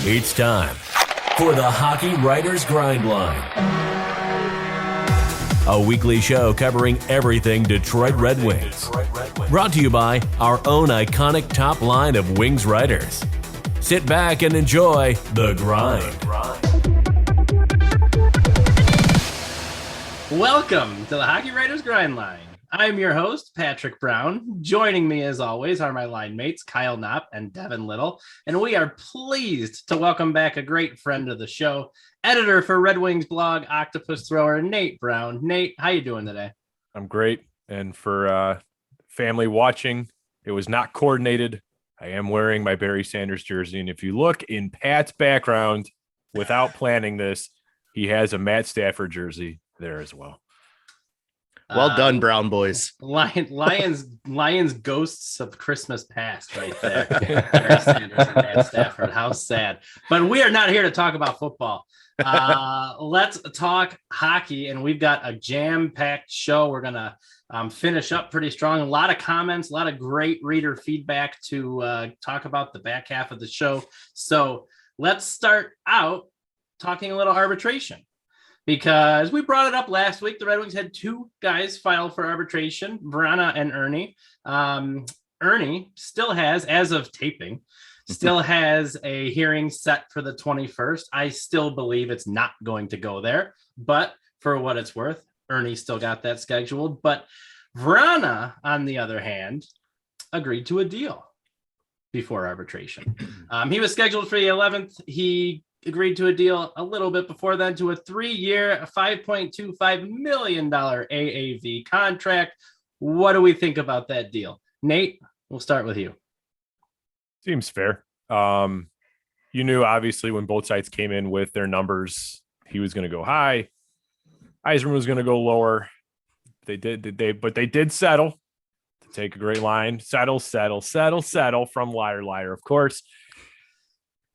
It's time for the Hockey Writers Grindline, a weekly show covering everything Detroit Red Wings. Brought to you by our own iconic top line of Wings writers. Sit back and enjoy the grind. Welcome to the Hockey Writers Grindline. I'm your host, Patrick Brown. Joining me, as always, are my line mates, Kyle Knopp and Devin Little. And we are pleased to welcome back a great friend of the show, editor for Red Wings blog, Octopus Thrower, Nate Brown. Nate, how you doing today? I'm great. And for family watching, it was not coordinated. I am wearing my Barry Sanders jersey. And if you look in Pat's background, without planning this, he has a Matt Stafford jersey there as well. Well done, Brown boys. Lions ghosts of Christmas past right there. Barry Sanders and Matt Stafford. How sad. But we are not here to talk about football. Let's talk hockey, and we've got a jam-packed show. We're going to finish up pretty strong. A lot of comments, a lot of great reader feedback to talk about the back half of the show. So let's start out talking a little arbitration. Because we brought it up last week. The Red Wings had two guys file for arbitration, Vrana and Ernie. Ernie still has, as of taping, a hearing set for the 21st. I still believe it's not going to go there. But for what it's worth, Ernie still got that scheduled. But Vrana, on the other hand, agreed to a deal before arbitration. He was scheduled for the 11th. He agreed to a deal a little bit before then to a 3-year, $5.25 million AAV contract. What do we think about that deal? Nate, we'll start with you. Seems fair. You knew, obviously, when both sides came in with their numbers, he was going to go high. Yzerman was going to go lower. But they did settle. To take a great line, settle from Liar Liar, of course.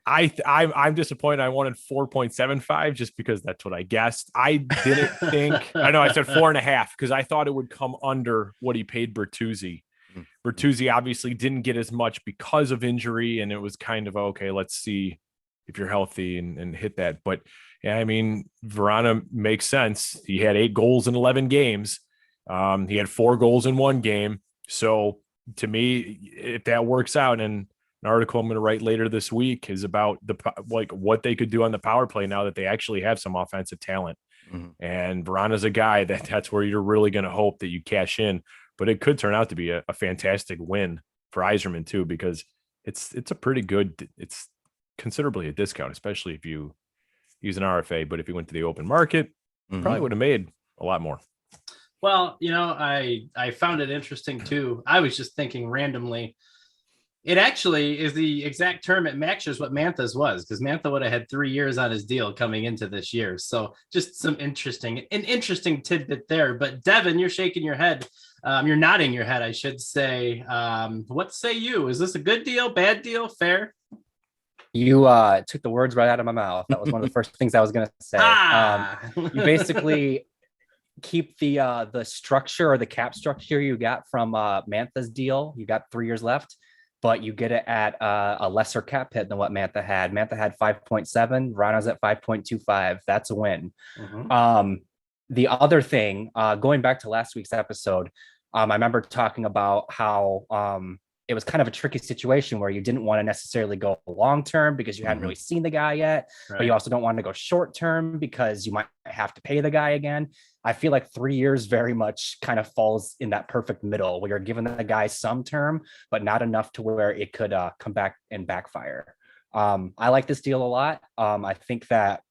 I'm disappointed. I wanted 4.75 just because that's what I guessed. I didn't think. I know I said 4.5 because I thought it would come under what he paid Bertuzzi. Bertuzzi obviously didn't get as much because of injury, and it was kind of okay. Let's see if you're healthy and hit that. But yeah, I mean, Vrana makes sense. He had 8 goals in 11 games. He had 4 goals in 1 game. So to me, if that works out, and an article I'm going to write later this week is about what they could do on the power play now that they actually have some offensive talent. Mm-hmm. And Vrana's a guy that's where you're really going to hope that you cash in, but it could turn out to be a fantastic win for Yzerman too, because it's a pretty good, it's considerably a discount, especially if you use an RFA, but if you went to the open market, probably would have made a lot more. Well, I found it interesting too. I was just thinking randomly, it actually is the exact term. It matches what Mantha's was, because Mantha would have had 3 years on his deal coming into this year. So just some interesting tidbit there. But Devin, you're shaking your head. You're nodding your head, I should say. What say you? Is this a good deal, bad deal, fair? You took the words right out of my mouth. That was one of the first things I was going to say. You basically keep the structure or the cap structure you got from Mantha's deal. You got 3 years left, but you get it at a lesser cap hit than what Mantha had. Mantha had 5.7. Vrana's at 5.25. That's a win. Mm-hmm. The other thing, going back to last week's episode, I remember talking about how it was kind of a tricky situation where you didn't want to necessarily go long-term because you hadn't really seen the guy yet, right. But you also don't want to go short-term because you might have to pay the guy again. I feel like 3 years very much kind of falls in that perfect middle where you're giving the guy some term, but not enough to where it could come back and backfire. I like this deal a lot. I think that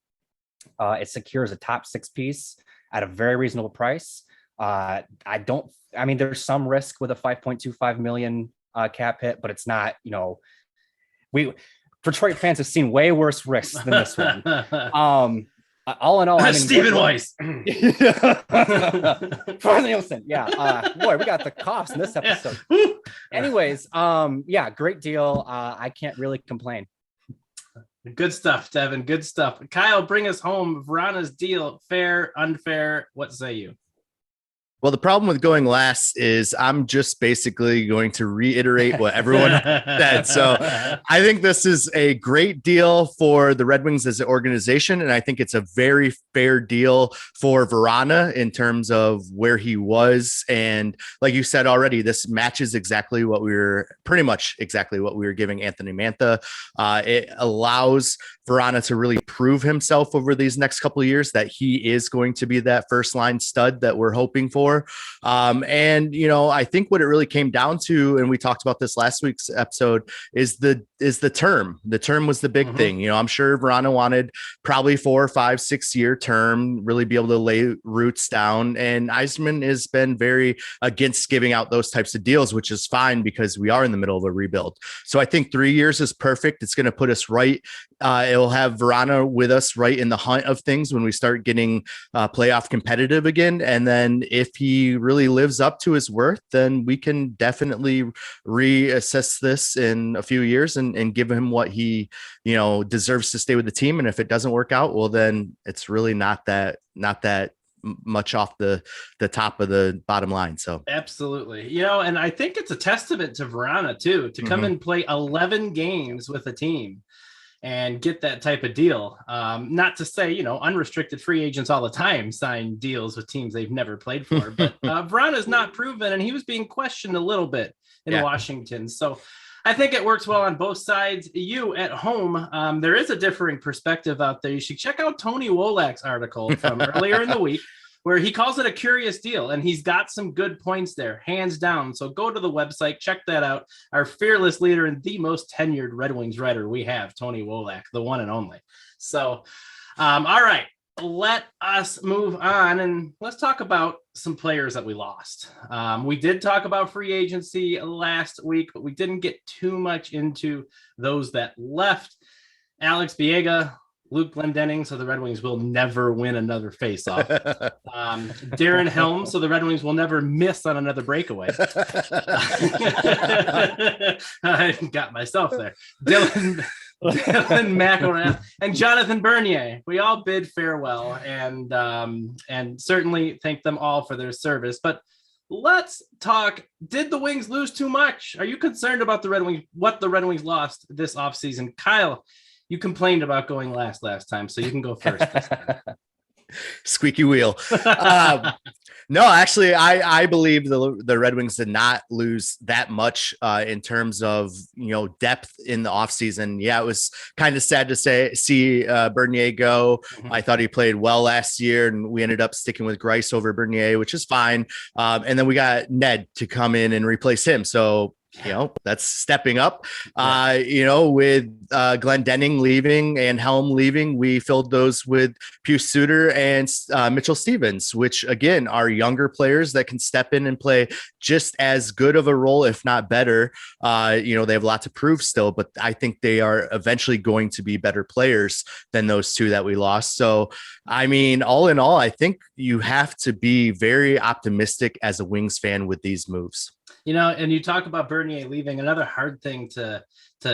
it secures a top 6 piece at a very reasonable price. There's some risk with a 5.25 million cap hit, but it's not, Detroit fans have seen way worse risks than this one. All in all, Stephen Weiss. Nielsen. Yeah. Boy, we got the coughs in this episode. Yeah. Anyways, great deal. I can't really complain. Good stuff, Devin. Good stuff. Kyle, bring us home. Vrana's deal, fair, unfair. What say you? Well, the problem with going last is I'm just basically going to reiterate what everyone said. So I think this is a great deal for the Red Wings as an organization. And I think it's a very fair deal for Vrana in terms of where he was. And like you said already, this matches exactly what we were giving Anthony Mantha. It allows Vrana to really prove himself over these next couple of years that he is going to be that first line stud that we're hoping for. And I think what it really came down to, and we talked about this last week's episode, is the term. The term was the big thing. I'm sure Vrana wanted probably 4 or 5, 6 year term, really be able to lay roots down. And Yzerman has been very against giving out those types of deals, which is fine because we are in the middle of a rebuild. So I think 3 years is perfect. It's going to put us right. It'll have Vrana with us right in the hunt of things when we start getting playoff competitive again. And then if he really lives up to his worth, then we can definitely reassess this in a few years and give him what he, deserves to stay with the team. And if it doesn't work out, well, then it's really not that much off the top of the bottom line. So absolutely. And I think it's a testament to Vrana too, to come and play 11 games with a team and get that type of deal. Not to say, unrestricted free agents all the time sign deals with teams they've never played for, but Vrana's not proven, and he was being questioned a little bit in Washington. So I think it works well on both sides. You at home, there is a differing perspective out there. You should check out Tony Wolak's article from earlier in the week, where he calls it a curious deal, and he's got some good points there, hands down. So go to the website, check that out. Our fearless leader and the most tenured Red Wings writer we have, Tony Wolak, the one and only. So, all right, let us move on, and let's talk about some players that we lost. We did talk about free agency last week, but we didn't get too much into those that left. Alex Biega, Luke Glendening, so the Red Wings will never win another faceoff. Darren Helm, so the Red Wings will never miss on another breakaway. I got myself there. Dylan McElrath and Jonathan Bernier. We all bid farewell and certainly thank them all for their service. But let's talk. Did the Wings lose too much? Are you concerned about the Red Wings? What the Red Wings lost this offseason? Kyle, you complained about going last time, so you can go first this time. Squeaky wheel. No, actually, I believe the Red Wings did not lose that much in terms of depth in the offseason. Yeah, it was kind of sad to see Bernier go. I thought he played well last year, and we ended up sticking with Greiss over Bernier, which is fine. And then we got Ned to come in and replace him. So that's stepping up. With Glendening leaving and Helm leaving, we filled those with Pius Suter and Mitchell Stevens, which again are younger players that can step in and play just as good of a role, if not better. They have a lot to prove still, but I think they are eventually going to be better players than those two that we lost. So, I mean, all in all, I think you have to be very optimistic as a Wings fan with these moves. And you talk about Bernier leaving. Another hard thing to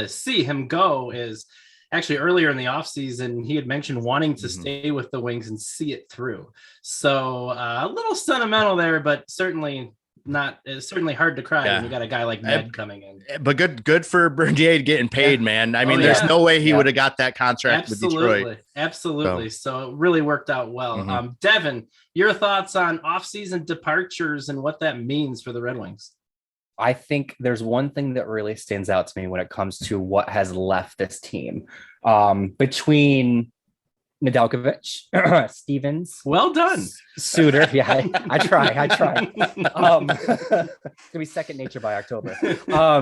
see him go is actually earlier in the offseason, he had mentioned wanting to stay with the Wings and see it through. So a little sentimental there, but certainly not. It's certainly hard to cry when you got a guy like Ned coming in. But good for Bernier getting paid, man. I mean, there's no way he would have got that contract with Detroit. Absolutely. So it really worked out well. Devin, your thoughts on offseason departures and what that means for the Red Wings? I think there's one thing that really stands out to me when it comes to what has left this team. Between Nedeljkovic, Stevens. Well done. Suter. Yeah, I try. It's going to be second nature by October.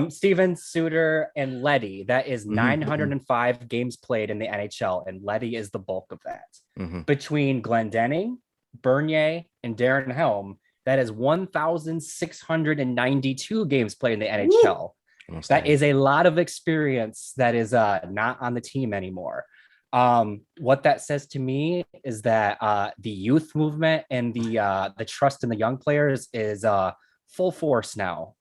Stevens, Suter, and Leddy. That is 905 games played in the NHL, and Leddy is the bulk of that. Between Glendening, Bernier, and Darren Helm, that is 1,692 games played in the NHL. That is a lot of experience that is not on the team anymore. What that says to me is that the youth movement and the trust in the young players is full force now.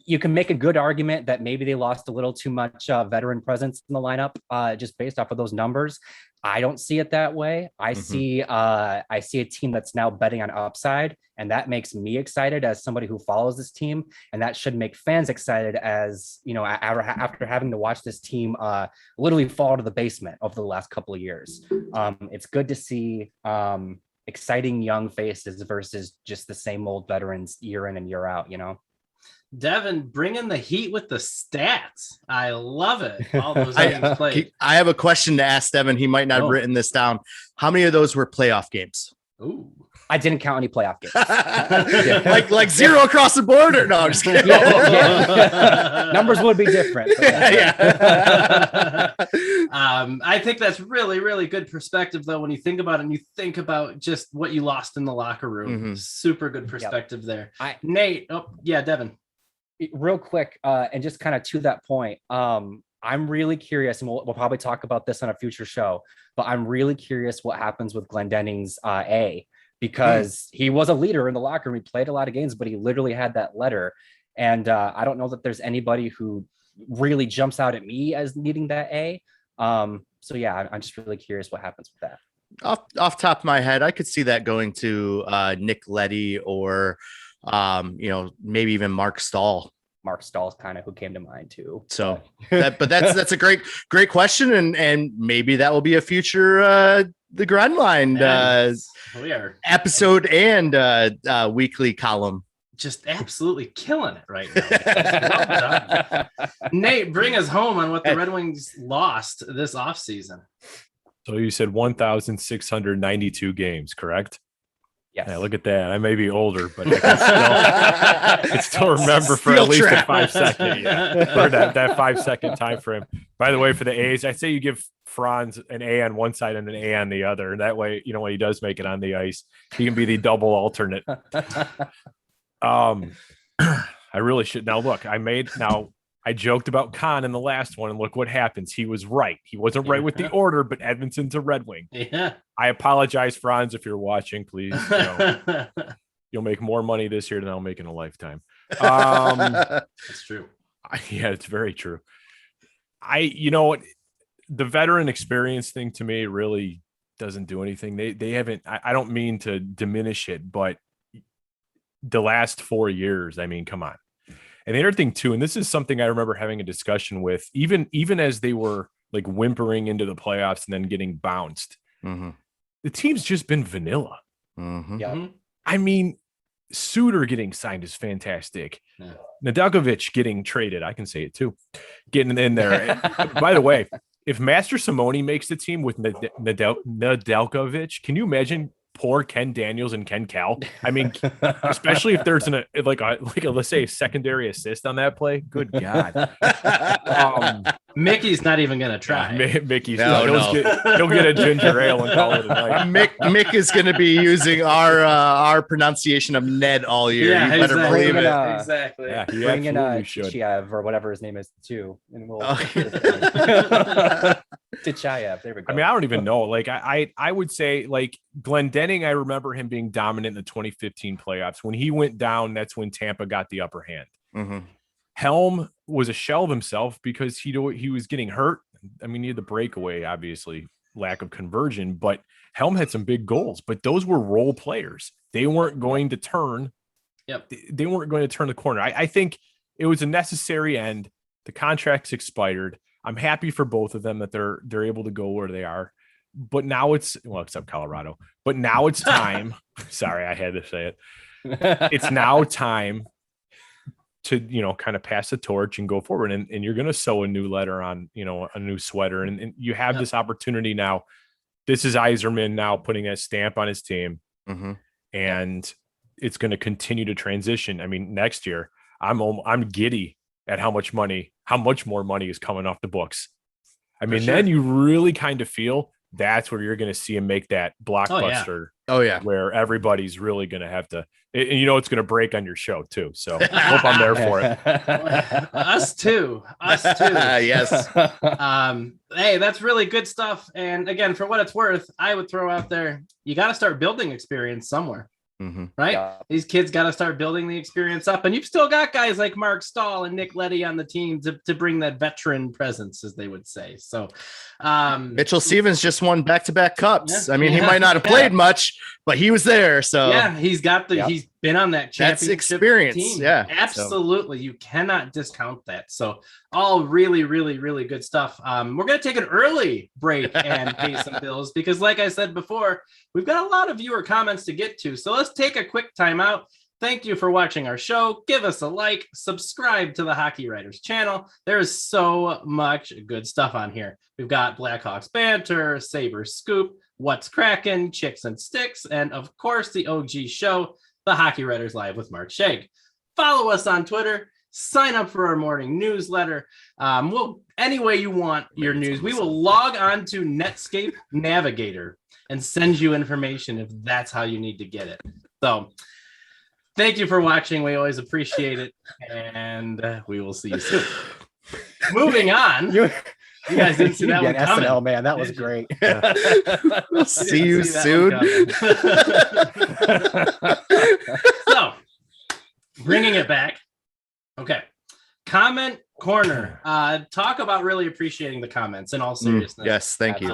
you can make a good argument that maybe they lost a little too much veteran presence in the lineup, just based off of those numbers. I don't see it that way. I see a team that's now betting on upside, and that makes me excited as somebody who follows this team, and that should make fans excited as, you know, after having to watch this team literally fall to the basement over the last couple of years. It's good to see exciting young faces versus just the same old veterans year in and year out, you know. Devin, bringing the heat with the stats. I love it. All those games played. I have a question to ask Devin. He might not have written this down. How many of those were playoff games? Ooh. I didn't count any playoff games. like zero across the board, or no? I'm just kidding. Numbers would be different. I think that's really, really good perspective, though, when you think about it and you think about just what you lost in the locker room. Super good perspective there. Nate. Oh, yeah, Devin. Real quick, and just kind of to that point, I'm really curious, and we'll probably talk about this on a future show, but I'm really curious what happens with Glendenning's because he was a leader in the locker room. He played a lot of games, but he literally had that letter. And I don't know that there's anybody who really jumps out at me as needing that A. So yeah, I'm just really curious what happens with that. Off top of my head, I could see that going to Nick Leddy or maybe even Mark Stahl. Mark Stahl's kind of who came to mind too. So that's a great question, and maybe that will be a future the Grind Line episode and weekly column. Just absolutely killing it right now. Nate, bring us home on what the Red Wings lost this offseason. So you said 1,692 games, correct? Yes. Yeah, look at that. I may be older, but I can still remember for at least a 5 second. Yeah, for that 5 second time frame. By the way, for the A's, I say you give Franz an A on one side and an A on the other. And that way, you know, when he does make it on the ice, he can be the double alternate. I really should. Now, look, I joked about Khan in the last one, and look what happens. He was right. He wasn't right with the order, but Edmonton's a Red Wing. Yeah. I apologize, Franz, if you're watching, please. You'll make more money this year than I'll make in a lifetime. That's true. Yeah, it's very true. You know what? The veteran experience thing to me really doesn't do anything. They haven't, I don't mean to diminish it, but the last 4 years, I mean, come on. And the other thing too, and this is something I remember having a discussion with, even as they were like whimpering into the playoffs and then getting bounced, the team's just been vanilla. Yeah. I mean, Suter getting signed is fantastic. Yeah. Nedeljkovic getting traded, I can say it too, getting in there. By the way, if Master Simone makes the team with Nedeljkovic, can you imagine poor Ken Daniels and Ken Cal? I mean, especially if there's like a let's say a secondary assist on that play. Good God. Mickey's not even gonna try. Mickey's he'll get a ginger ale and call it a night. Mick is gonna be using our pronunciation of Ned all year. Yeah, you better believe it. Exactly. Yeah, bring in Chichaev or whatever his name is too, and we'll Chichaev. There we go. I mean, I don't even know. Like I would say like Glendening, I remember him being dominant in the 2015 playoffs. When he went down, that's when Tampa got the upper hand. Helm was a shell of himself because he was getting hurt. I mean, he had the breakaway, obviously, lack of conversion, but Helm had some big goals, but those were role players. They weren't going to turn. Yep. They weren't going to turn the corner. I think it was a necessary end. The contract's expired. I'm happy for both of them that they're able to go where they are. But now except Colorado. But now it's time. Sorry, I had to say it. It's now time to, kind of pass the torch and go forward. And you're going to sew a new letter on, a new sweater. And you have this opportunity now. This is Yzerman now putting a stamp on his team. And it's going to continue to transition. I mean, next year, I'm giddy at how much more money is coming off the books. I mean, then you really kind of feel that's where you're going to see him make that blockbuster. Oh yeah. Where everybody's really going to have to, and it's going to break on your show too. So I hope I'm there for it. Us too. Yes. Hey, that's really good stuff. And again, for what it's worth, I would throw out there, you got to start building experience somewhere. right? Yeah. These kids got to start building the experience up. And you've still got guys like Mark Stahl and Nick Leddy on the team to bring that veteran presence, as they would say. So Mitchell Stevens just won back-to-back cups. I mean, he might not have played much, but he was there. So yeah, he's got he's been on that championship experience. team. Yeah, absolutely. So you cannot discount that. So all really, really, really good stuff. We're going to take an early break and pay some bills because, like I said before, we've got a lot of viewer comments to get to. So let's take a quick time out. Thank you for watching our show. Give us a like, subscribe to the Hockey Writers channel. There is so much good stuff on here. We've got Blackhawks banter, Sabres scoop, What's Crackin', Chicks and Sticks, and of course the OG show, the Hockey Writers Live with Mark Shag. Follow us on Twitter. Sign up for our morning newsletter. Any way you want your news, we will log on to Netscape Navigator and send you information if that's how you need to get it. So thank you for watching. We always appreciate it. And we will see you soon. Moving on. You guys didn't see that one coming. SNL, man. That was great. We'll see you soon. So, bringing it back. Okay. Comment corner. Talk about really appreciating the comments in all seriousness. Yes, thank you.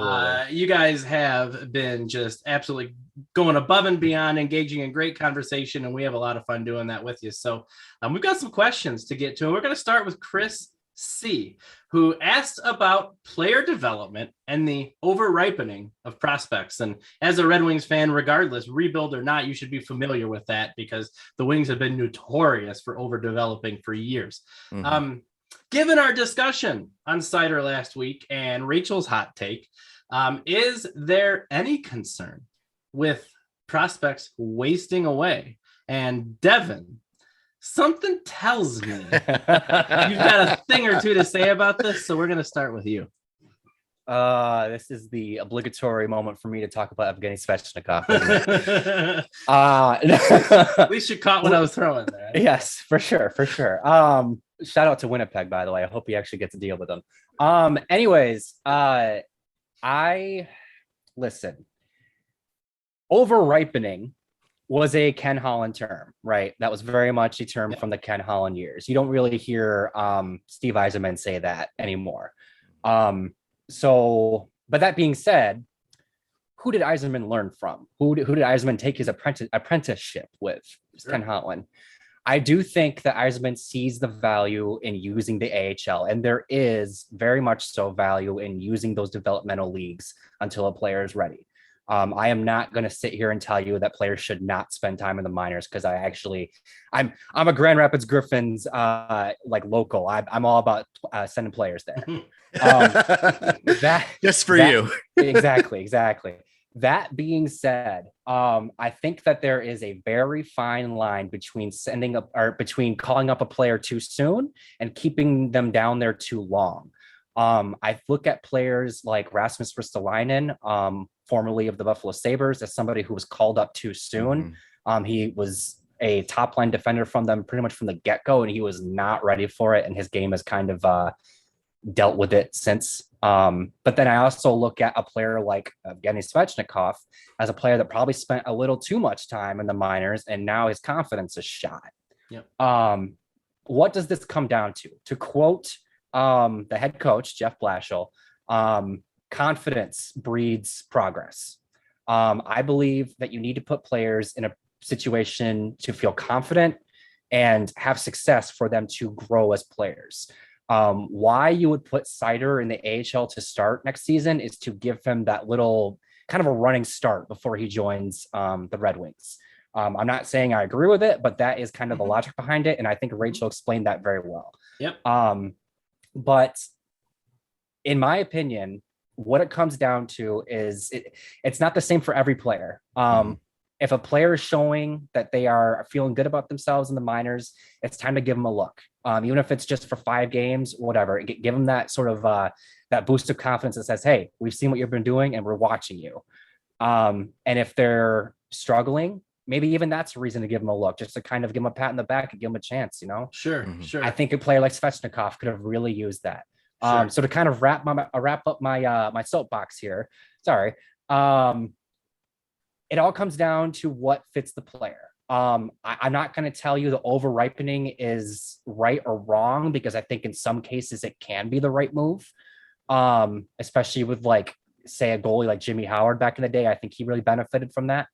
You guys have been just absolutely going above and beyond, engaging in great conversation, and we have a lot of fun doing that with you. So we've got some questions to get to. We're going to start with Chris C, who asked about player development and the over-ripening of prospects. And as a Red Wings fan, regardless, rebuild or not, you should be familiar with that because the Wings have been notorious for overdeveloping for years. Given our discussion on Seider last week and Rachel's hot take, is there any concern with prospects wasting away? And Devin, something tells me you've got a thing or two to say about this, so we're going to start with you. This is the obligatory moment for me to talk about Evgeny Svechnikov. At least you caught what I was throwing there. Yes, for sure. Shout out to Winnipeg, by the way. I hope he actually gets a deal with them. Anyways, listen. Over-ripening was a Ken Holland term, right? That was very much a term from the Ken Holland years. You don't really hear Steve Yzerman say that anymore. But that being said, who did Yzerman learn from? Who did Yzerman take his apprenticeship with? Sure. Ken Holland. I do think that Yzerman sees the value in using the AHL, and there is very much so value in using those developmental leagues until a player is ready. I am not going to sit here and tell you that players should not spend time in the minors because I'm a Grand Rapids Griffins local. I'm all about sending players there. Just for you. Exactly. That being said, I think that there is a very fine line between between calling up a player too soon and keeping them down there too long. I look at players like Rasmus Ristolainen, formerly of the Buffalo Sabres, as somebody who was called up too soon. He was a top line defender from them pretty much from the get-go, and he was not ready for it. And his game has kind of dealt with it since. But then I also look at a player like Evgeny Svechnikov as a player that probably spent a little too much time in the minors, and now his confidence is shot. Yep. What does this come down to? To quote the head coach, Jeff Blashill, confidence breeds progress. I believe that you need to put players in a situation to feel confident and have success for them to grow as players. Why you would put Seider in the AHL to start next season is to give him that little kind of a running start before he joins the Red Wings. I'm not saying I agree with it, but that is kind of the logic behind it. And I think Rachel explained that very well. Yep. But in my opinion, what it comes down to is it's not the same for every player. If a player is showing that they are feeling good about themselves in the minors, it's time to give them a look. Even if it's just for 5 games, whatever, give them that sort of that boost of confidence that says, hey, we've seen what you've been doing and we're watching you. And if they're struggling, maybe even that's a reason to give them a look, just to kind of give them a pat in the back and give them a chance, you know? Sure. I think a player like Svechnikov could have really used that. Sure. So to kind of wrap up my soapbox here, sorry. it all comes down to what fits the player. I'm not going to tell you the over-ripening is right or wrong, because I think in some cases it can be the right move. Especially with, like, say, a goalie like Jimmy Howard back in the day. I think he really benefited from that.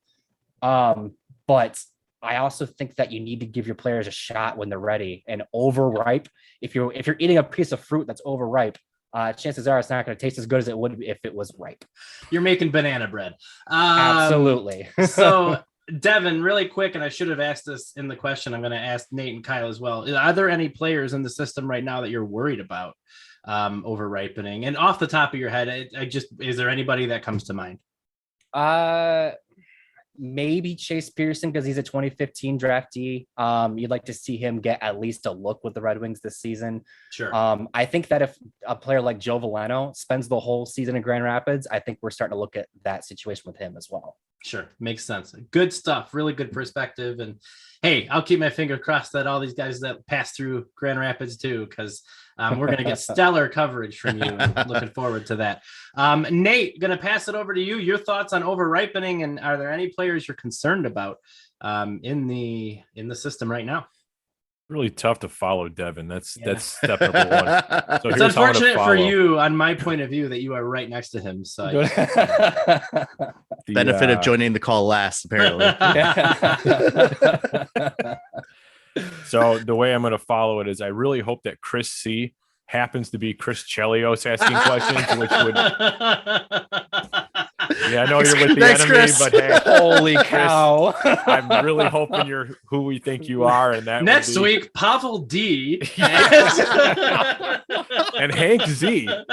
But I also think that you need to give your players a shot when they're ready. And overripe, if you're eating a piece of fruit that's overripe, chances are it's not going to taste as good as it would if it was ripe. You're making banana bread. Absolutely. So, Devin, really quick, and I should have asked this in the question, I'm going to ask Nate and Kyle as well. Are there any players in the system right now that you're worried about over-ripening? And off the top of your head, is there anybody that comes to mind? Maybe Chase Pearson, because he's a 2015 draftee. You'd like to see him get at least a look with the Red Wings this season. Sure. I think that if a player like Joe Veleno spends the whole season in Grand Rapids, I think we're starting to look at that situation with him as well. Sure. Makes sense. Good stuff. Really good perspective. And hey, I'll keep my finger crossed that all these guys that pass through Grand Rapids too, because we're going to get stellar coverage from you. Looking forward to that. Nate, going to pass it over to you. Your thoughts on over-ripening, and are there any players you're concerned about in the system right now? Really tough to follow Devin. That's step number one. So it's unfortunate for you, on my point of view, that you are right next to him. So benefit of joining the call last, apparently. So the way I'm going to follow it is I really hope that Chris C happens to be Chris Chelios asking questions, which would. Yeah, I know you're with the Thanks, enemy, Chris. but hey, Holy cow. I'm really hoping you're who we think you are. And that next week, Pavel D. and Hank Z. All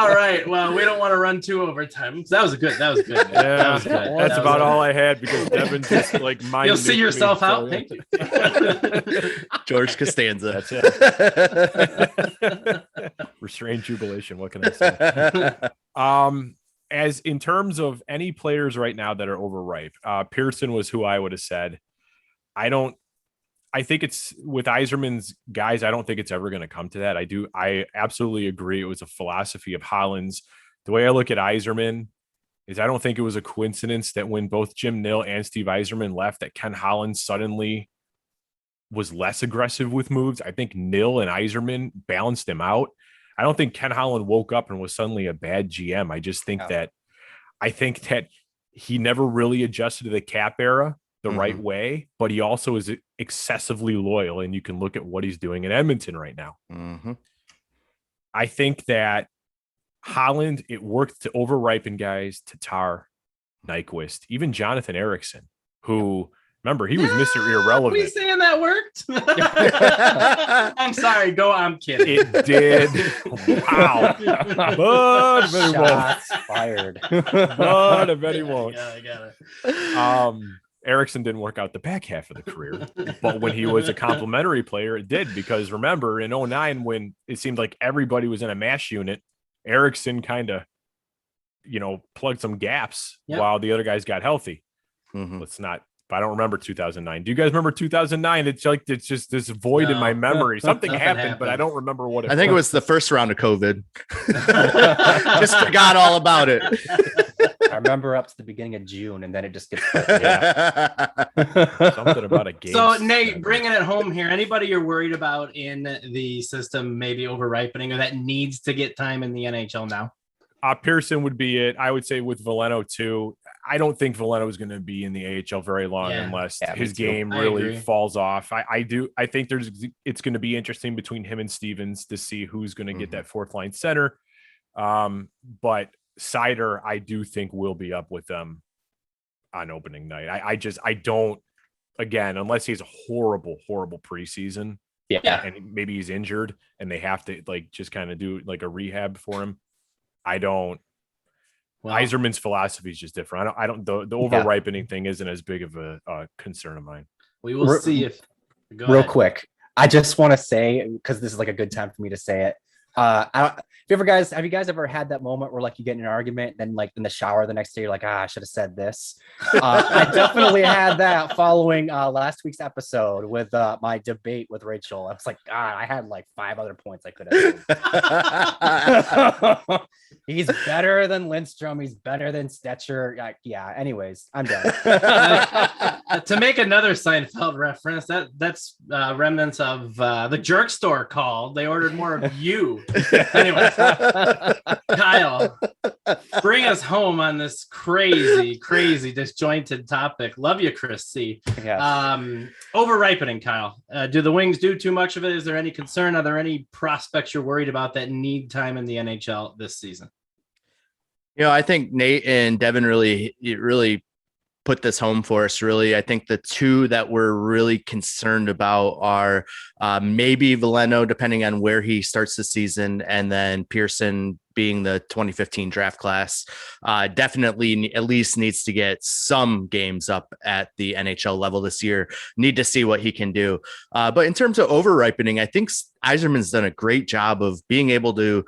right. Well, we don't want to run too overtime. That was good. Yeah, That was good. That's about all I had, because Devin's just like You'll see yourself out. So, Thank you. George Costanza. That's it. Restrained jubilation. What can I say? As in terms of any players right now that are overripe, Pearson was who I would have said. I think it's with Yzerman's guys. I don't think it's ever going to come to that. I absolutely agree. It was a philosophy of Holland's. The way I look at Yzerman is I don't think it was a coincidence that when both Jim Nill and Steve Yzerman left, that Ken Holland suddenly was less aggressive with moves. I think Nill and Yzerman balanced him out. I don't think Ken Holland woke up and was suddenly a bad GM. I just think that he never really adjusted to the cap era the right way, but he also is excessively loyal, and you can look at what he's doing in Edmonton right now. I think that Holland, it worked to over-ripen guys, Tatar, Nyquist, even Jonathan Ericsson, who, remember, he was Mr. Irrelevant. We saying that worked? I'm sorry. Go. I'm kidding. It did. Wow. But I bet he won't. Shots fired. But I bet he won't. Yeah, I got it. Ericsson didn't work out the back half of the career, but when he was a complimentary player, it did, because remember in 2009, when it seemed like everybody was in a mash unit, Ericsson kind of, plugged some gaps while the other guys got healthy. Let's not. I don't remember 2009. Do you guys remember 2009? It's just this void in my memory. Something happened, but I don't remember what it was. I think it was the first round of COVID. Just forgot all about it. I remember up to the beginning of June, and then it just gets something about a game. So, Nate, bringing it home here, anybody you're worried about in the system, maybe over-ripening, or that needs to get time in the NHL now? Pearson would be it. I would say with Veleno too. I don't think Veleno is going to be in the AHL very long unless his game really falls off. I think it's going to be interesting between him and Stevens to see who's going to get that fourth line center. But Seider, I do think will be up with them on opening night. I don't, again, unless he has a horrible preseason. Yeah. And maybe he's injured and they have to just kind of do a rehab for him. Yzerman's philosophy is just different. The over-ripening thing isn't as big of a concern of mine. We will see if. Real quick, I just want to say, because this is a good time for me to say it. Have you guys ever had that moment where like you get in an argument, then like in the shower the next day you're like, I should have said this. I definitely had that following last week's episode with my debate with Rachel. I was like, God, I had like 5 other points I could have. He's better than Lindstrom. He's better than Stetcher. Yeah. Anyways, I'm done. To make another Seinfeld reference, that's remnants of the jerk store call. They ordered more of you. Anyway, Kyle, bring us home on this crazy disjointed topic. Love you, Chris C. Yes. Over-ripening, Kyle. Do the Wings do too much of it? Is there any concern? Are there any prospects you're worried about that need time in the NHL this season? I think Nate and Devin really put this home for us. Really, I think the two that we're really concerned about are maybe Veleno, depending on where he starts the season, and then Pearson being the 2015 draft class. Definitely at least needs to get some games up at the NHL level this year. Need to see what he can do. But in terms of over-ripening, I think Yzerman's done a great job of being able to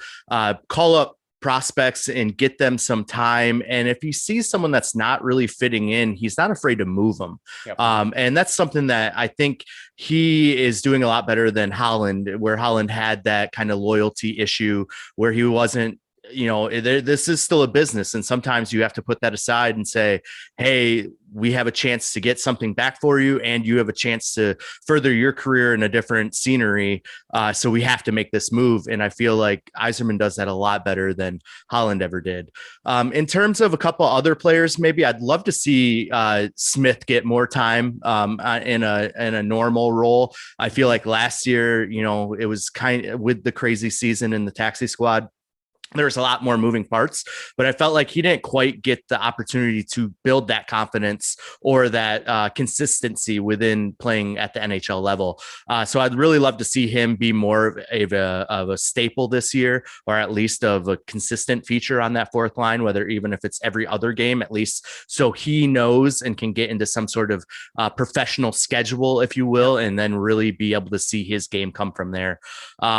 call up prospects and get them some time. And if he sees someone that's not really fitting in, he's not afraid to move them. Yep. And that's something that I think he is doing a lot better than Holland, where Holland had that kind of loyalty issue where he wasn't, this is still a business. And sometimes you have to put that aside and say, hey, we have a chance to get something back for you, and you have a chance to further your career in a different scenery. So we have to make this move. And I feel like Yzerman does that a lot better than Holland ever did. In terms of a couple other players, maybe I'd love to see Smith get more time in a normal role. I feel like last year, it was kind of with the crazy season in the taxi squad, there's a lot more moving parts, but I felt like he didn't quite get the opportunity to build that confidence or that consistency within playing at the NHL level. So I'd really love to see him be more of a staple this year, or at least of a consistent feature on that fourth line, whether even if it's every other game, at least so he knows and can get into some sort of professional schedule, if you will, and then really be able to see his game come from there. We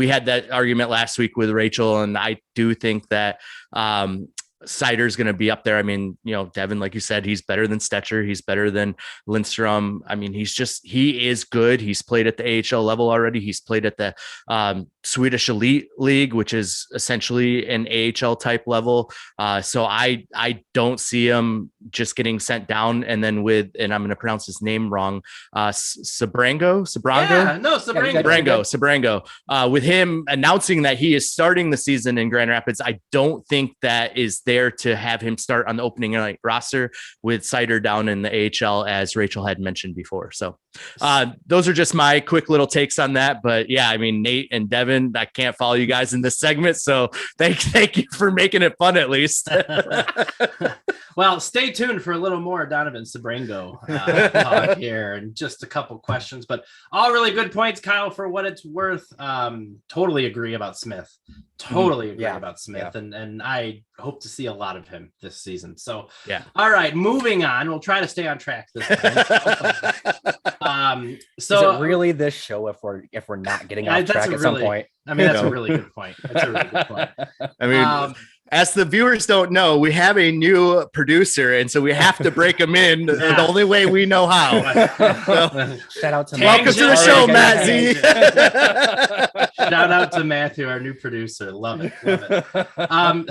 had that argument last week with Rachel, and I do think that Seider is going to be up there. I mean, Devin, like you said, he's better than Stetcher. He's better than Lindstrom. I mean, he is good. He's played at the AHL level already. He's played at the Swedish Elite League, which is essentially an AHL type level. So I don't see him just getting sent down. And then and I'm going to pronounce his name wrong, Sabrango. Yeah, no, Sabrango. With him announcing that he is starting the season in Grand Rapids, I don't think that is there to have him start on the opening night roster with Seider down in the AHL, as Rachel had mentioned before. So those are just my quick little takes on that. But yeah, I mean, Nate and Devin, I can't follow you guys in this segment, so thank you for making it fun at least. Well, stay tuned for a little more Donovan Sebrango talk here and just a couple questions, but all really good points, Kyle, for what it's worth. Totally agree about Smith. About Smith. Yeah. And I hope to see a lot of him this season. So, yeah. All right, moving on. We'll try to stay on track this time. Is it really this show if we're not getting off track at some point? I mean, that's a really good point. I mean, as the viewers don't know, we have a new producer, and so we have to break him in the only way we know how. Shout out to welcome to the show, Matt Z. Shout out to Matthew, our new producer. Love it.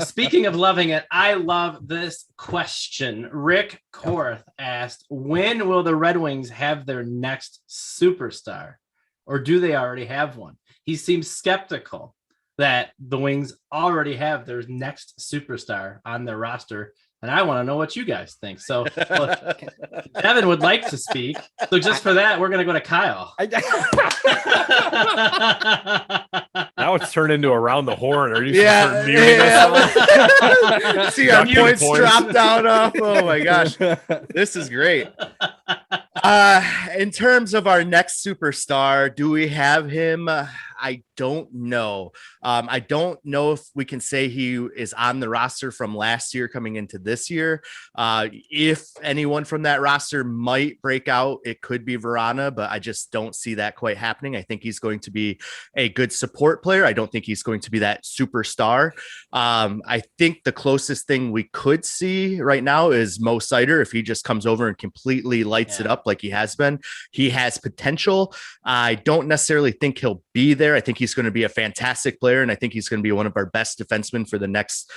Speaking of loving it, I love this question. Rick Korth asked, when will the Red Wings have their next superstar, or do they already have one? He seems skeptical that the Wings already have their next superstar on their roster. And I want to know what you guys think. So Devin would like to speak. So just for that, we're going to go to Kyle. Now it's turned into around the horn. Are you see our points drop down off? Oh my gosh. This is great. In terms of our next superstar, do we have him? I don't know. I don't know if we can say he is on the roster from last year coming into this year. If anyone from that roster might break out, it could be Vrana, but I just don't see that quite happening. I think he's going to be a good support player. I don't think he's going to be that superstar. I think the closest thing we could see right now is Mo Seider. If he just comes over and completely lights it up like he has been, he has potential. I don't necessarily think he'll be there. I think he's going to be a fantastic player, and I think he's going to be one of our best defensemen for the next,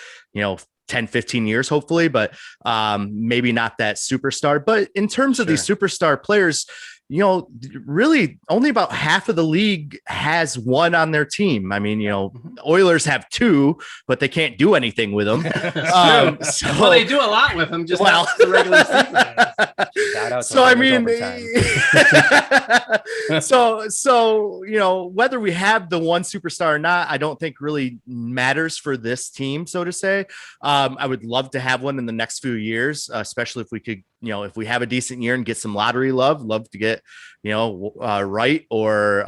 10, 15 years, hopefully, but maybe not that superstar. But in terms of these superstar players, really only about half of the league has one on their team. I mean, Oilers have two, but they can't do anything with them. Well, they do a lot with them, just not the regular season. So I mean, whether we have the one superstar or not, I don't think really matters for this team, so to say. I would love to have one in the next few years, especially if we could, if we have a decent year and get some lottery love to get, Wright or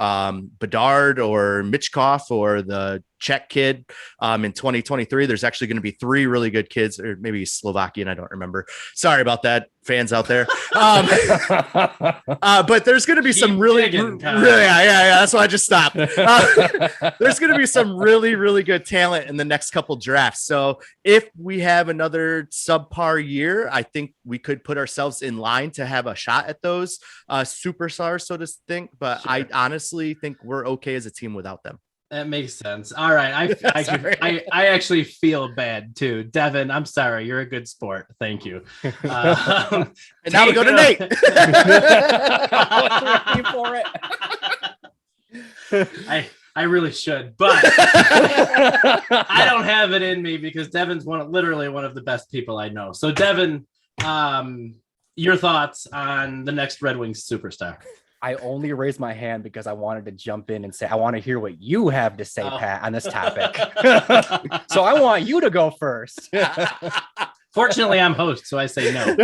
Bedard or Mitchkoff or the Czech kid in 2023. There's actually going to be 3 really good kids, or maybe Slovakian. I don't remember. Sorry about that, fans out there. But there's going to be some really, that's why I just stopped. There's going to be some really, really good talent in the next couple drafts. So if we have another subpar year, I think we could put ourselves in line to have a shot at those superstars, so to think. But I honestly think we're okay as a team without them. That makes sense. All right. I actually feel bad too. Devin, I'm sorry. You're a good sport. Thank you. And now we go to Nate. For it. I really should, but I don't have it in me because Devin's literally one of the best people I know. So Devin, your thoughts on the next Red Wings superstar? I only raised my hand because I wanted to jump in and say, I want to hear what you have to say, Pat, on this topic. So I want you to go first. Fortunately, I'm host, so I say no.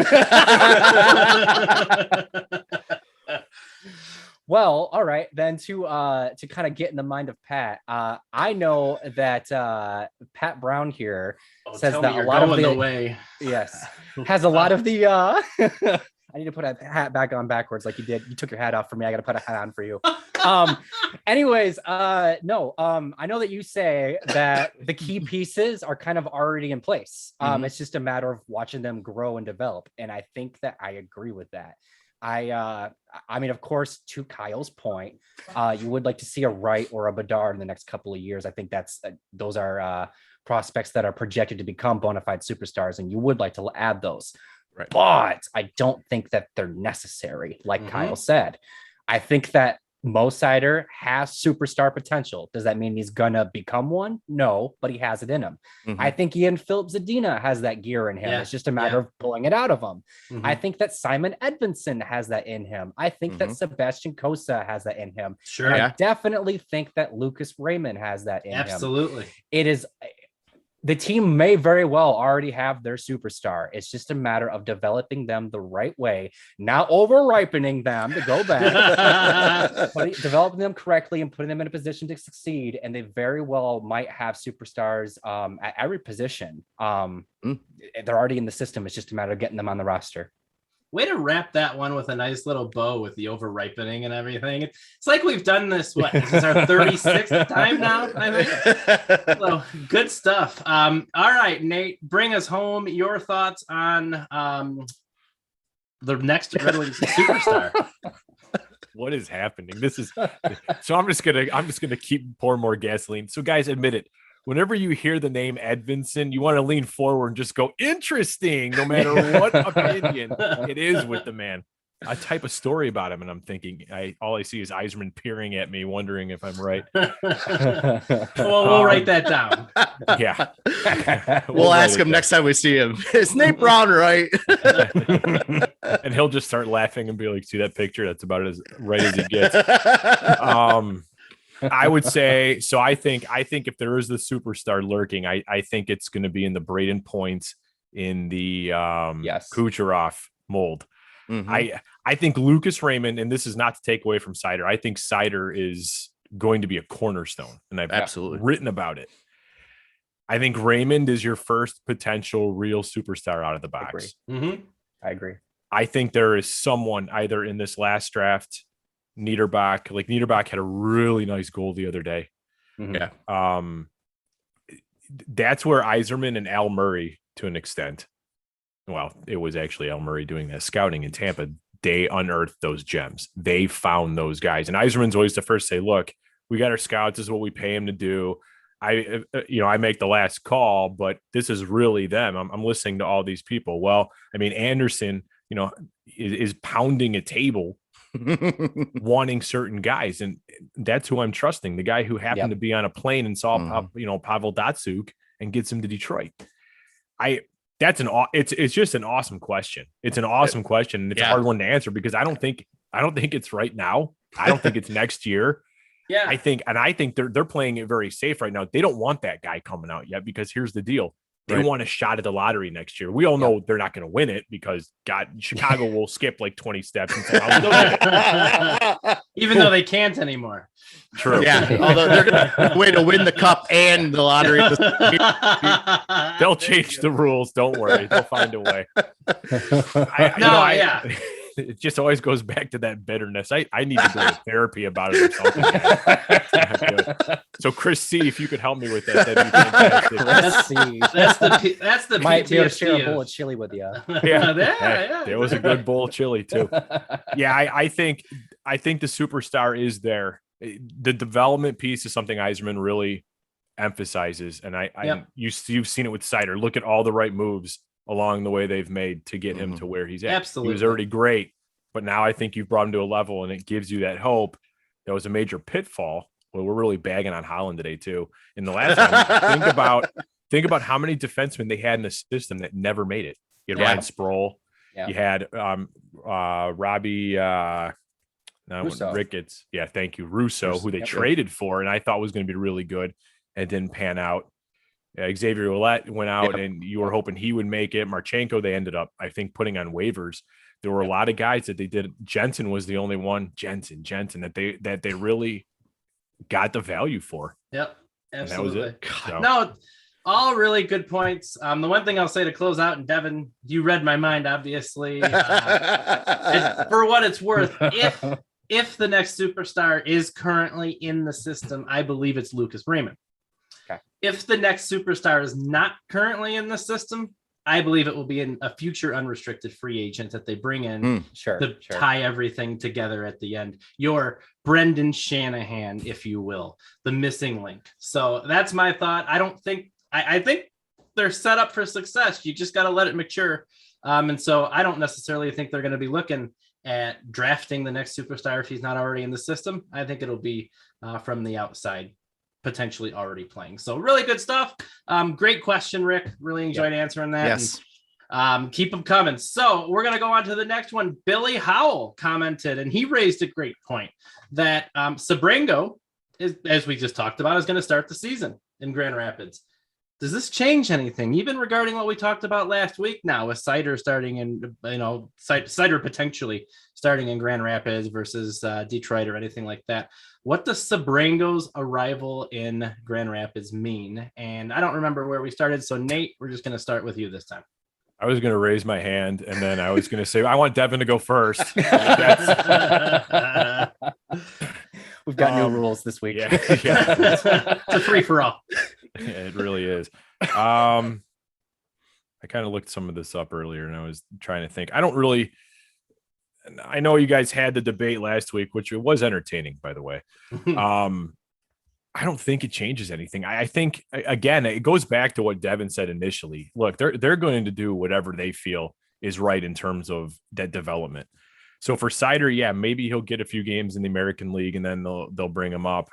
Well, all right, then to kind of get in the mind of Pat, I know that Pat Brown here says that a lot of the way, has a lot of the. I need to put a hat back on backwards like you did. You took your hat off for me. I got to put a hat on for you. Anyways, no. I know that you say that the key pieces are kind of already in place. It's just a matter of watching them grow and develop. And I think that I agree with that. I mean, of course, to Kyle's point, you would like to see a Wright or a Bedard in the next couple of years. I think those are prospects that are projected to become bona fide superstars, and you would like to add those. Right. But I don't think that they're necessary, like Kyle said. I think that Mo Seider has superstar potential. Does that mean he's gonna become one? No, but he has it in him. I think Ian Phillips Zadina has that gear in him. It's just a matter of pulling it out of him. I think that Simon Edvinsson has that in him. I think that Sebastian Cossa has that in him. Sure. I definitely think that Lucas Raymond has that in him. Absolutely. It is. The team may very well already have their superstar. It's just a matter of developing them the right way, not over-ripening them to go back, but developing them correctly and putting them in a position to succeed. And they very well might have superstars at every position. They're already in the system. It's just a matter of getting them on the roster. Way to wrap that one with a nice little bow with the over-ripening and everything. It's like we've done this, this is our 36th time now, I think. So, good stuff. All right, Nate, bring us home. Your thoughts on the next Red Wings superstar. What is happening? This is so I'm just gonna keep pouring more gasoline. So guys, admit it. Whenever you hear the name Edvinsson, you want to lean forward and just go, interesting, no matter what opinion it is with the man. I type a story about him and I'm thinking, all I see is Yzerman peering at me, wondering if I'm right. Well, we'll write that down. Yeah. We'll ask him next time we see him. Is Nate Brown right? And he'll just start laughing and be like, see that picture? That's about as right as it gets. I would say so. I think if there is the superstar lurking, I think it's going to be in the Braden Point, in the Kucherov mold. I think Lucas Raymond, and this is not to take away from Seider. I think Seider is going to be a cornerstone. And I've absolutely written about it. I think Raymond is your first potential real superstar out of the box. I agree. I think there is someone either in this last draft, Niederbach had a really nice goal the other day. Yeah. That's where Yzerman and Al Murray, to an extent, well, it was actually Al Murray doing that scouting in Tampa. They unearthed those gems. They found those guys. And Yzerman's always the first to say, look, we got our scouts. This is what we pay him to do. I make the last call, but this is really them. I'm listening to all these people. Well, I mean, Anderson, is pounding a table wanting certain guys. And that's who I'm trusting. The guy who happened to be on a plane and saw, Pavel Datsyuk and gets him to Detroit. It's just an awesome question. It's an awesome question. And it's a hard one to answer because I don't think it's right now. I don't think it's next year. Yeah. I think they're playing it very safe right now. They don't want that guy coming out yet because here's the deal. They want a shot at the lottery next year. We all know they're not going to win it because Chicago will skip like 20 steps and say, even though they can't anymore. True. Yeah. Although they're going to way to win the cup and the lottery. They'll change the rules. Don't worry. They'll find a way. It just always goes back to that bitterness. I need to go to therapy about it or something. So Chris C, if you could help me with that, that'd be fantastic. That's the might be able to share a PTSD bowl of chili with you. There was a good bowl of chili too. Yeah, I think the superstar is there. The development piece is something Yzerman really emphasizes, and you've seen it with Seider. Look at all the right moves along the way they've made to get him to where he's at. Absolutely. He was already great, but now I think you've brought him to a level and it gives you that hope. That was a major pitfall. Well, we're really bagging on Holland today too. In the last time, think about how many defensemen they had in the system that never made it. You had Ryan Sproul. You had Robbie Ricketts. Yeah, thank you. Russo, who they traded for and I thought was going to be really good and didn't pan out. Xavier Ouellet went out and you were hoping he would make it. Marchenko, they ended up, I think, putting on waivers. There were a lot of guys that they did. Jensen was the only one, Jensen that they really got the value for. Yep. Absolutely. And that was it. So. No, all really good points. The one thing I'll say to close out, and Devin, you read my mind, obviously. For what it's worth, if the next superstar is currently in the system, I believe it's Lucas Raymond. Okay. If the next superstar is not currently in the system, I believe it will be a future unrestricted free agent that they bring in to tie everything together at the end. Your Brendan Shanahan, if you will, the missing link. So that's my thought. I think they're set up for success. You just got to let it mature. And so I don't necessarily think they're going to be looking at drafting the next superstar if he's not already in the system. I think it'll be from the outside, potentially already playing. So really good stuff. Great question, Rick. Really enjoyed answering that. Yes. And, keep them coming. So we're going to go on to the next one. Billy Howell commented, and he raised a great point that Sabrango is, as we just talked about, is going to start the season in Grand Rapids. Does this change anything, even regarding what we talked about last week now with Seider starting in, Seider potentially starting in Grand Rapids versus Detroit or anything like that? What does Sabrango's arrival in Grand Rapids mean? And I don't remember where we started. So Nate, we're just going to start with you this time. I was going to raise my hand and then I was going to say, I want Devin to go first. We've got new rules this week. Yeah. It's a free for all. Yeah, it really is. I kind of looked some of this up earlier and I was trying to think. I know you guys had the debate last week, which it was entertaining, by the way. I don't think it changes anything. I think, again, it goes back to what Devin said initially. Look, they're going to do whatever they feel is right in terms of that development. So for Seider, maybe he'll get a few games in the American League and then they'll bring him up.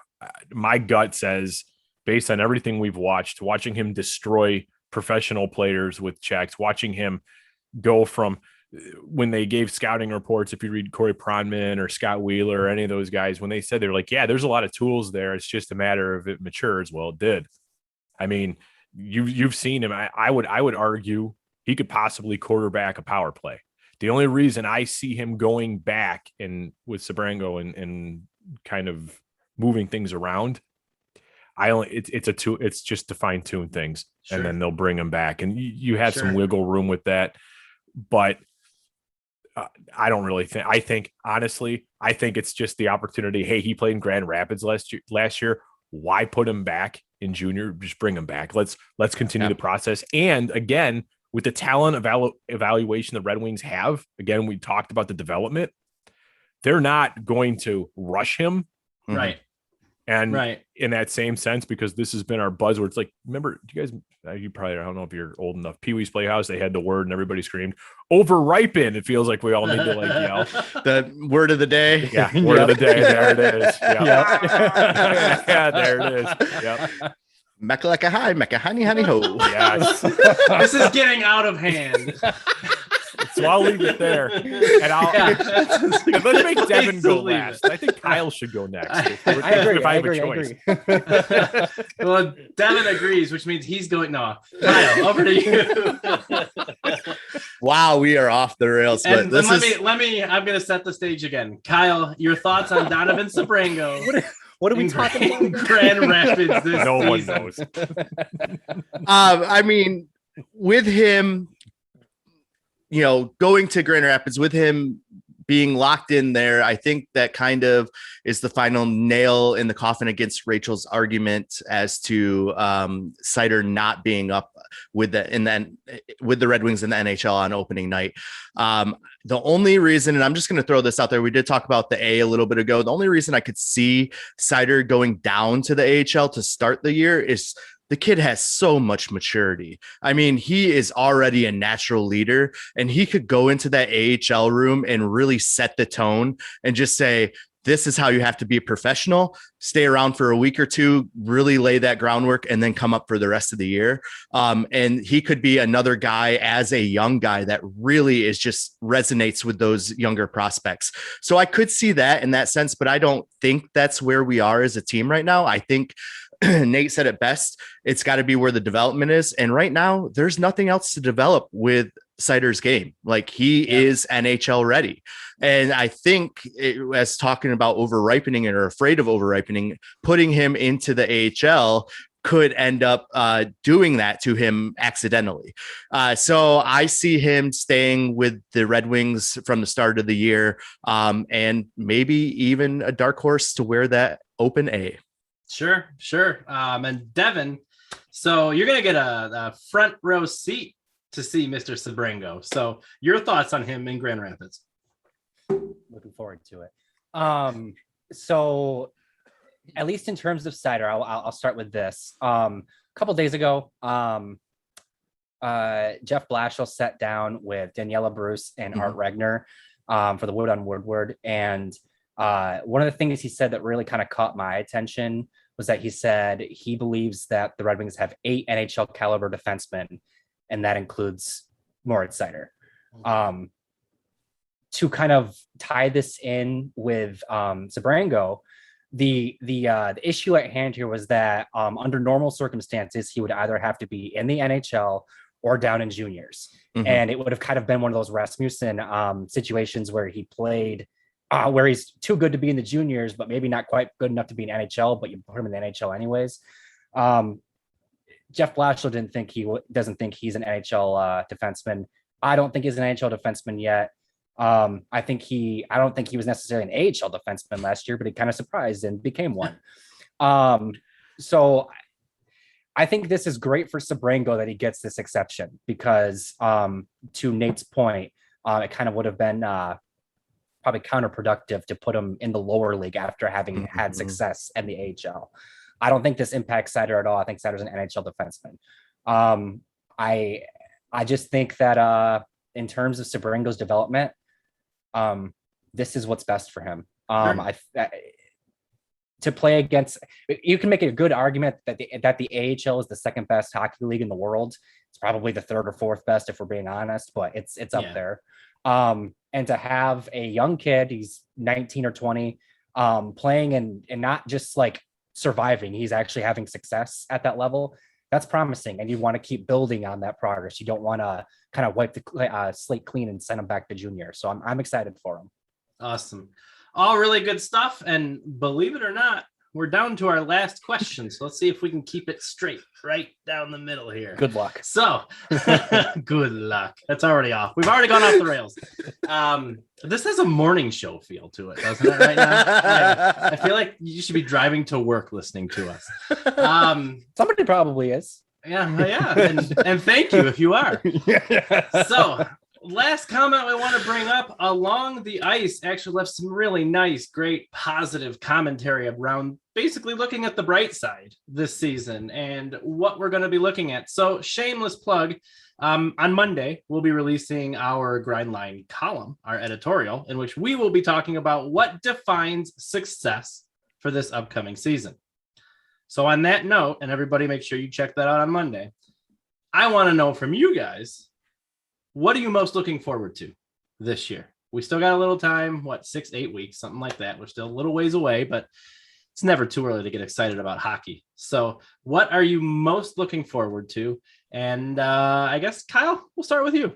My gut says, based on everything we've watching him destroy professional players with checks, watching him go from when they gave scouting reports, if you read Corey Pronman or Scott Wheeler or any of those guys, when they said they're like, there's a lot of tools there. It's just a matter of it matures. Well, it did. I mean, you've seen him. I would argue he could possibly quarterback a power play. The only reason I see him going back with Sabrango and kind of moving things around. It's just to fine tune things, Sure. and then they'll bring them back. And you had some wiggle room with that, but I don't really think. Honestly, I think it's just the opportunity. Hey, he played in Grand Rapids last year. Why put him back in junior? Just bring him back. Let's continue the process. And again, with the talent evaluation the Red Wings have, again, we talked about the development. They're not going to rush him, right? And in that same sense, because this has been our buzzword. It's like, remember, do you guys, you probably, I don't know if you're old enough, Pee-wee's Playhouse, they had the word and everybody screamed, over-ripen. It feels like we all need to like yell. The word of the day. Yeah, word of the day. There it is. Yeah, there it is. Yep. Mecca like a high, Mecca honey, honey ho. Yes. This is getting out of hand. So I'll leave it there, and let's make Devin go last. I think Kyle should go next. I agree. Well, Devin agrees, which means he's going. No, Kyle, over to you. Wow, we are off the rails. And let me. I'm going to set the stage again. Kyle, your thoughts on Donovan Sabrango? What are we talking about? Grand Rapids this no season. one knows. I mean, with him, going to Grand Rapids, with him being locked in there, I think that kind of is the final nail in the coffin against Rachel's argument as to Seider not being up with the Red Wings in the NHL on opening night. The only reason, and I'm just going to throw this out there, we did talk about the A little bit ago. The only reason I could see Seider going down to the AHL to start the year is the kid has so much maturity. I mean, he is already a natural leader, and he could go into that AHL room and really set the tone and just say, this is how you have to be a professional, stay around for a week or two, really lay that groundwork, and then come up for the rest of the year. And he could be another guy as a young guy that really is just resonates with those younger prospects. So I could see that in that sense, but I don't think that's where we are as a team right now. I think Nate said it best. It's got to be where the development is. And right now there's nothing else to develop with Seider's game. Like he is NHL ready. And I think as talking about over-ripening or afraid of over-ripening, putting him into the AHL could end up doing that to him accidentally. So I see him staying with the Red Wings from the start of the year, and maybe even a dark horse to wear that open A. Sure. And Devin, so you're going to get a front row seat to see Mr. Sebrango. So your thoughts on him in Grand Rapids? Looking forward to it. So at least in terms of Seider, I'll start with this. A couple days ago, Jeff Blashill sat down with Daniela Bruce and Art Regner for the Wood on Woodward. And one of the things he said that really kind of caught my attention was that he said he believes that the Red Wings have 8 NHL caliber defensemen, and that includes Moritz Seider. To kind of tie this in with Sabrango, the issue at hand here was that under normal circumstances, he would either have to be in the NHL or down in juniors. And it would have kind of been one of those Rasmussen situations where he played where he's too good to be in the juniors, but maybe not quite good enough to be in NHL, but you put him in the NHL anyways. Jeff Blashill doesn't think he's an NHL defenseman. I don't think he's an NHL defenseman yet. I don't think he was necessarily an AHL defenseman last year, but he kind of surprised and became one. So I think this is great for Sabrango that he gets this exception because to Nate's point, it kind of would have been probably counterproductive to put him in the lower league after having had success in the AHL. I don't think this impacts Seider at all. I think Seider's an NHL defenseman. I just think that in terms of Sabrango's development, this is what's best for him. To play against, you can make a good argument that the AHL is the second best hockey league in the world. It's probably the third or fourth best if we're being honest, but it's up there. And to have a young kid, he's 19 or 20, playing and not just like surviving, he's actually having success at that level. That's promising. And you want to keep building on that progress. You don't want to kind of wipe the slate clean and send him back to junior. So I'm excited for him. Awesome. All really good stuff. And believe it or not, we're down to our last question. So let's see if we can keep it straight right down the middle here. Good luck. So good luck. That's already off. We've already gone off the rails. This has a morning show feel to it, doesn't it? Right now, I feel like you should be driving to work listening to us. Somebody probably is. Yeah. And thank you if you are. So last comment we want to bring up, Along the Ice actually left some really nice, great, positive commentary around basically looking at the bright side this season and what we're going to be looking at. So shameless plug, on Monday, we'll be releasing our Grindline column, our editorial, in which we will be talking about what defines success for this upcoming season. So on that note, and everybody make sure you check that out on Monday, I want to know from you guys, what are you most looking forward to this year? We still got a little time, 6-8 weeks, something like that. We're still a little ways away, but it's never too early to get excited about hockey. So what are you most looking forward to? And I guess, Kyle, we'll start with you.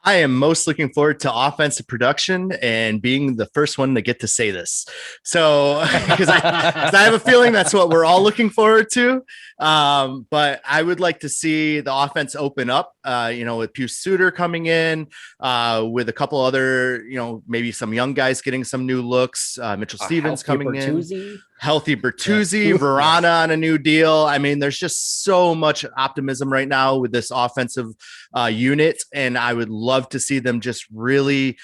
I am most looking forward to offensive production and being the first one to get to say this. So, because I have a feeling that's what we're all looking forward to. But I would like to see the offense open up, with Pius Suter coming in, with a couple other, maybe some young guys getting some new looks, Mitchell Stevens coming in. Healthy Bertuzzi, Vrana on a new deal. I mean, there's just so much optimism right now with this offensive unit. And I would love to see them just really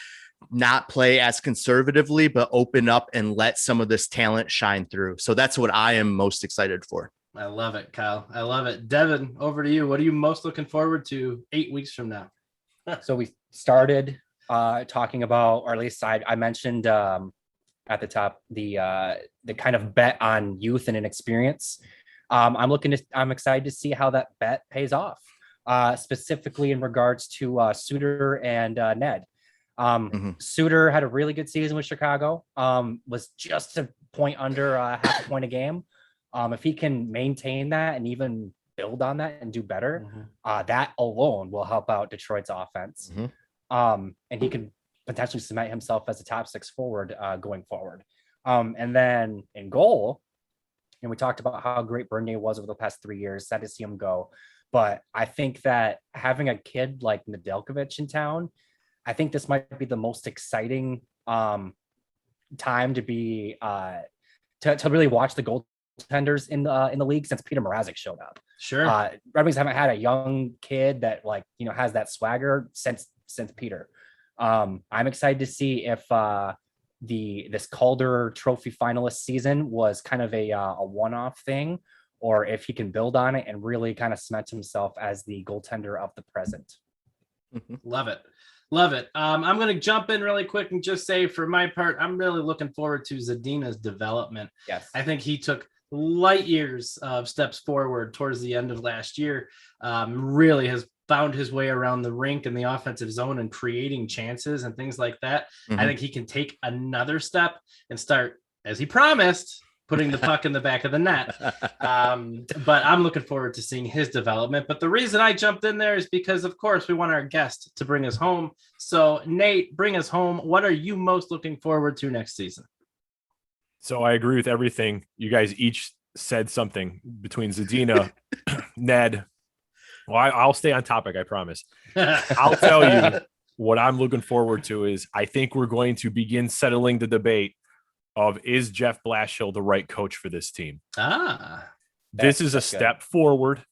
not play as conservatively, but open up and let some of this talent shine through. So that's what I am most excited for. I love it, Kyle. I love it. Devin, over to you. What are you most looking forward to 8 weeks from now? So we started talking about, or at least I mentioned at the top, the kind of bet on youth and inexperience. I'm excited to see how that bet pays off, specifically in regards to Suter and Ned. Suter had a really good season with Chicago, was just a point under half a point a game. If he can maintain that and even build on that and do better, that alone will help out Detroit's offense. And he could potentially cement himself as a top 6 forward going forward. And then in goal, and we talked about how great Bernier was over the past 3 years, sad to see him go. But I think that having a kid like Nedeljkovic in town, I think this might be the most exciting time to be to really watch the goaltenders in the league since Peter Mrazek showed up. Sure. Red Wings haven't had a young kid that has that swagger since Peter. I'm excited to see if this Calder Trophy finalist season was kind of a one-off thing, or if he can build on it and really kind of cement himself as the goaltender of the present. Love it. Love it. I'm going to jump in really quick and just say, for my part, I'm really looking forward to Zadina's development. Yes. I think he took light years of steps forward towards the end of last year. Really has found his way around the rink and the offensive zone and creating chances and things like that. I think he can take another step and start, as he promised, putting the puck in the back of the net. But I'm looking forward to seeing his development. But the reason I jumped in there is because, of course, we want our guest to bring us home. So, Nate, bring us home. What are you most looking forward to next season? So I agree with everything. You guys each said something between Zadina, Ned. Well, I'll stay on topic, I promise. I'll tell you what I'm looking forward to is I think we're going to begin settling the debate of, is Jeff Blashill the right coach for this team? This is a step forward.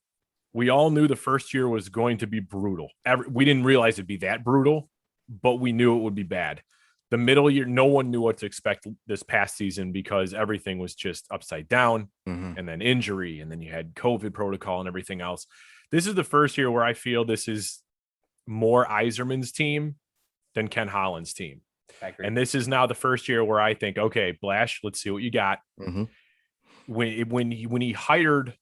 We all knew the first year was going to be brutal. We didn't realize it'd be that brutal, but we knew it would be bad. The middle year, no one knew what to expect this past season because everything was just upside down, and then injury, and then you had COVID protocol and everything else. This is the first year where I feel this is more Yzerman's team than Ken Holland's team. I agree. And this is now the first year where I think, okay, Blash, let's see what you got. When he hired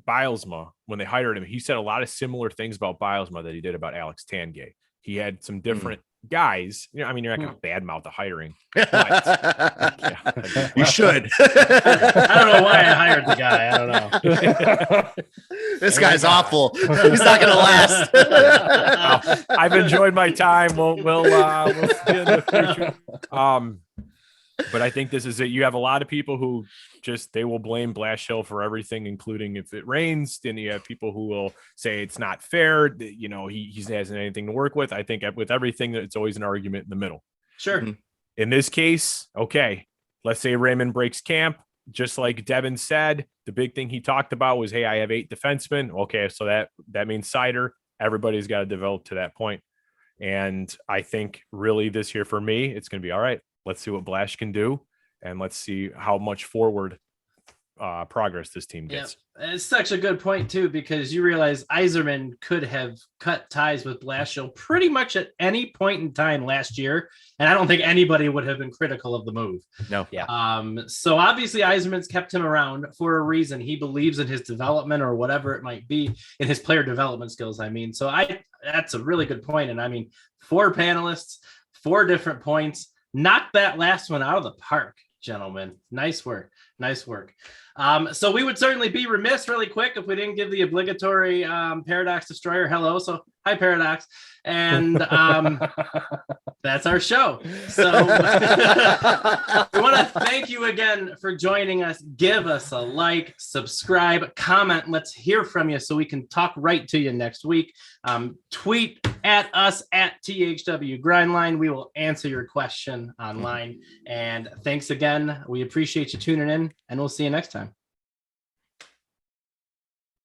Bilesma, when they hired him, he said a lot of similar things about Bilesma that he did about Alex Tangay. He had some different guys. I mean, you're not going to badmouth the hiring. But, you should. I don't know why I hired the guy. I don't know. This guy's awful. He's not going to last. I've enjoyed my time. We'll see in the future. But I think this is it. You have a lot of people who they will blame Blash Hill for everything, including if it rains. Then you have people who will say it's not fair. You know, he hasn't anything to work with. I think with everything, it's always an argument in the middle. Sure. Mm-hmm. In this case, okay, let's say Raymond breaks camp. Just like Devin said, the big thing he talked about was, hey, I have 8 defensemen. Okay, so that means Seider. Everybody's got to develop to that point. And I think really this year for me, it's going to be all right. Let's see what Blash can do, and let's see how much forward progress this team gets. Yeah, it's such a good point too, because you realize Yzerman could have cut ties with Blashill pretty much at any point in time last year, and I don't think anybody would have been critical of the move. No. Yeah. So obviously Yzerman's kept him around for a reason. He believes in his development or whatever it might be, in his player development skills. I mean, so that's a really good point. And I mean, 4 panelists, 4 different points. Knock that last one out of the park, gentlemen. Nice work. Nice work. So we would certainly be remiss really quick if we didn't give the obligatory Paradox Destroyer hello. So hi, Paradox. And that's our show. So we want to thank you again for joining us. Give us a like, subscribe, comment. Let's hear from you so we can talk right to you next week. Tweet at us at THW Grindline. We will answer your question online. And thanks again. We appreciate you tuning in, and we'll see you next time.